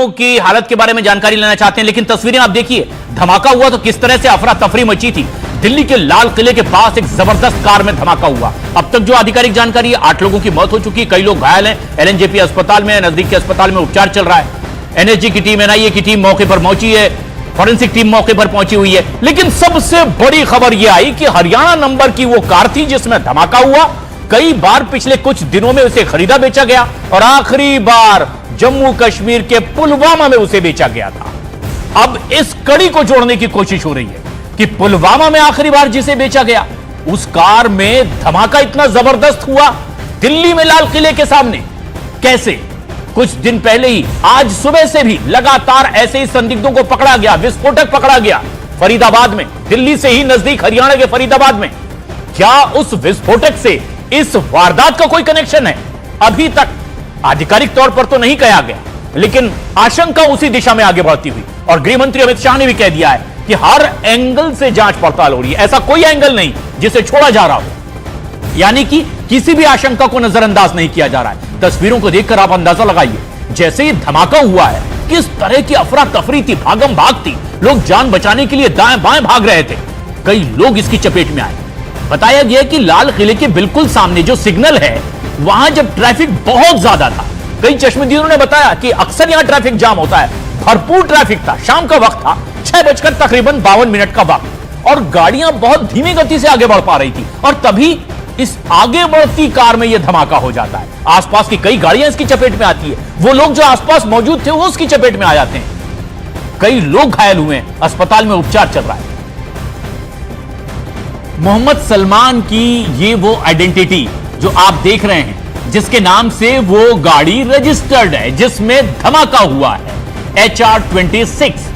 की हालत के बारे में जानकारी लेना चाहते हैं, लेकिन तस्वीरें आप देखिए, धमाका हुआ तो किस तरह से अफरा तफरी मची थी। दिल्ली के लाल किले के पास एक जबरदस्त कार में धमाका हुआ। अब तक जो आधिकारिक जानकारी है, 8 लोगों की मौत हो चुकी है, कई लोग घायल हैं। एलएनजेपी अस्पताल में, नजदीक के अस्पताल में उपचार चल रहा है। एनएसजी की टीम, एनआईए की टीम मौके पर पहुंची है, फॉरेंसिक टीम मौके पर पहुंची हुई है। लेकिन सबसे बड़ी खबर यह आई कि हरियाणा नंबर की वो कार थी जिसमें धमाका हुआ। कई बार पिछले कुछ दिनों में उसे खरीदा बेचा गया और आखिरी बार जम्मू कश्मीर के पुलवामा में उसे बेचा गया था। अब इस कड़ी को जोड़ने की कोशिश हो रही है कि पुलवामा में आखिरी बार जिसे बेचा गया, उस कार में धमाका इतना जबरदस्त हुआ दिल्ली में लाल किले के सामने कैसे? कुछ दिन पहले ही, आज सुबह से भी लगातार ऐसे ही संदिग्धों को पकड़ा गया, विस्फोटक पकड़ा गया फरीदाबाद में, दिल्ली से ही नजदीक हरियाणा के फरीदाबाद में। क्या उस विस्फोटक से इस वारदात का कोई कनेक्शन है? अभी तक आधिकारिक तौर पर तो नहीं कहा गया, लेकिन आशंका उसी दिशा में आगे बढ़ती हुई। और गृह मंत्री अमित शाह ने भी कह दिया है कि हर एंगल से जांच पड़ताल हो रही है, ऐसा कोई एंगल नहीं जिसे छोड़ा जा रहा हो, यानी कि किसी भी आशंका को नजरअंदाज नहीं किया जा रहा है। तस्वीरों को देखकर आप अंदाजा लगाइए, जैसे ही धमाका हुआ है किस तरह की अफरा तफरी थी, भागम भाग थी, लोग जान बचाने के लिए दाएं बाएं भाग रहे थे, कई लोग इसकी चपेट में आए। बताया गया कि लाल किले के बिल्कुल सामने जो सिग्नल है, वहां जब ट्रैफिक बहुत ज्यादा था, कई चश्मदीदों ने बताया कि अक्सर यहां ट्रैफिक जाम होता है, भरपूर ट्रैफिक था, शाम का वक्त था, 6 तकरीबन 52 मिनट का वक्त, और गाड़ियां बहुत धीमी गति से आगे बढ़ पा रही थी, और तभी इस आगे बढ़ती कार में यह धमाका हो जाता है। आसपास की कई गाड़ियां इसकी चपेट में आती है, वो लोग जो आसपास मौजूद थे वो उसकी चपेट में आ जाते हैं, कई लोग घायल हुए, अस्पताल में उपचार चल रहा है। मोहम्मद सलमान की ये वो आइडेंटिटी जो आप देख रहे हैं, जिसके नाम से वो गाड़ी रजिस्टर्ड है, जिसमें धमाका हुआ है, HR-26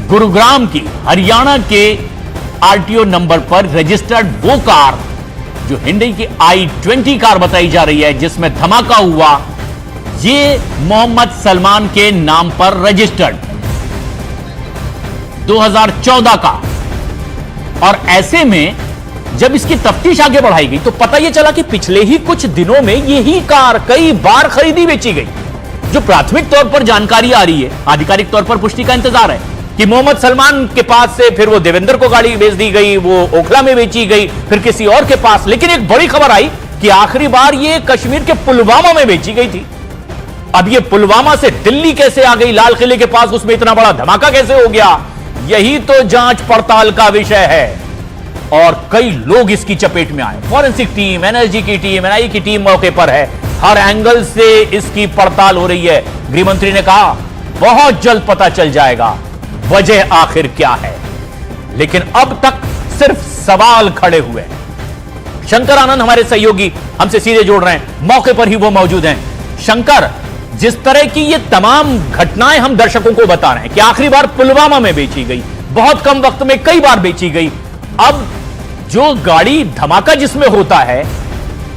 गुरुग्राम की हरियाणा के आरटीओ नंबर पर रजिस्टर्ड वो कार जो हिंडई की I-20 कार बताई जा रही है, जिसमें धमाका हुआ, ये मोहम्मद सलमान के नाम पर रजिस्टर्ड 2014 का। और ऐसे में जब इसकी तफ्तीश आगे बढ़ाई गई तो पता यह चला कि पिछले ही कुछ दिनों में यही कार कई बार खरीदी बेची गई। जो प्राथमिक तौर पर जानकारी आ रही है, आधिकारिक तौर पर पुष्टि का इंतजार है कि मोहम्मद सलमान के पास से फिर वो देवेंद्र को गाड़ी बेच दी गई, वो ओखला में बेची गई, फिर किसी और के पास। लेकिन एक बड़ी खबर आई कि आखिरी बार ये कश्मीर के पुलवामा में बेची गई थी। अब ये पुलवामा से दिल्ली कैसे आ गई, लाल किले के पास उसमें इतना बड़ा धमाका कैसे हो गया, यही तो जांच पड़ताल का विषय है। और कई लोग इसकी चपेट में आए, फॉरेंसिक टीम, एनएसजी की टीम, एनआईए की टीम मौके पर है, हर एंगल से इसकी पड़ताल हो रही है। गृह मंत्री ने कहा बहुत जल्द पता चल जाएगा वजह आखिर क्या है, लेकिन अब तक सिर्फ सवाल खड़े हुए हैं। शंकर आनंद हमारे सहयोगी हमसे सीधे जोड़ रहे हैं, मौके पर ही वो मौजूद हैं। शंकर, जिस तरह की ये तमाम घटनाएं हम दर्शकों को बता रहे हैं कि आखिरी बार पुलवामा में बेची गई, बहुत कम वक्त में कई बार बेची गई, अब जो गाड़ी धमाका जिसमें होता है,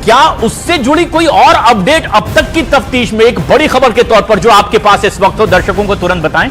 क्या उससे जुड़ी कोई और अपडेट अब तक की तफ्तीश में एक बड़ी खबर के तौर पर जो आपके पास इस वक्त हो, दर्शकों को तुरंत बताएं।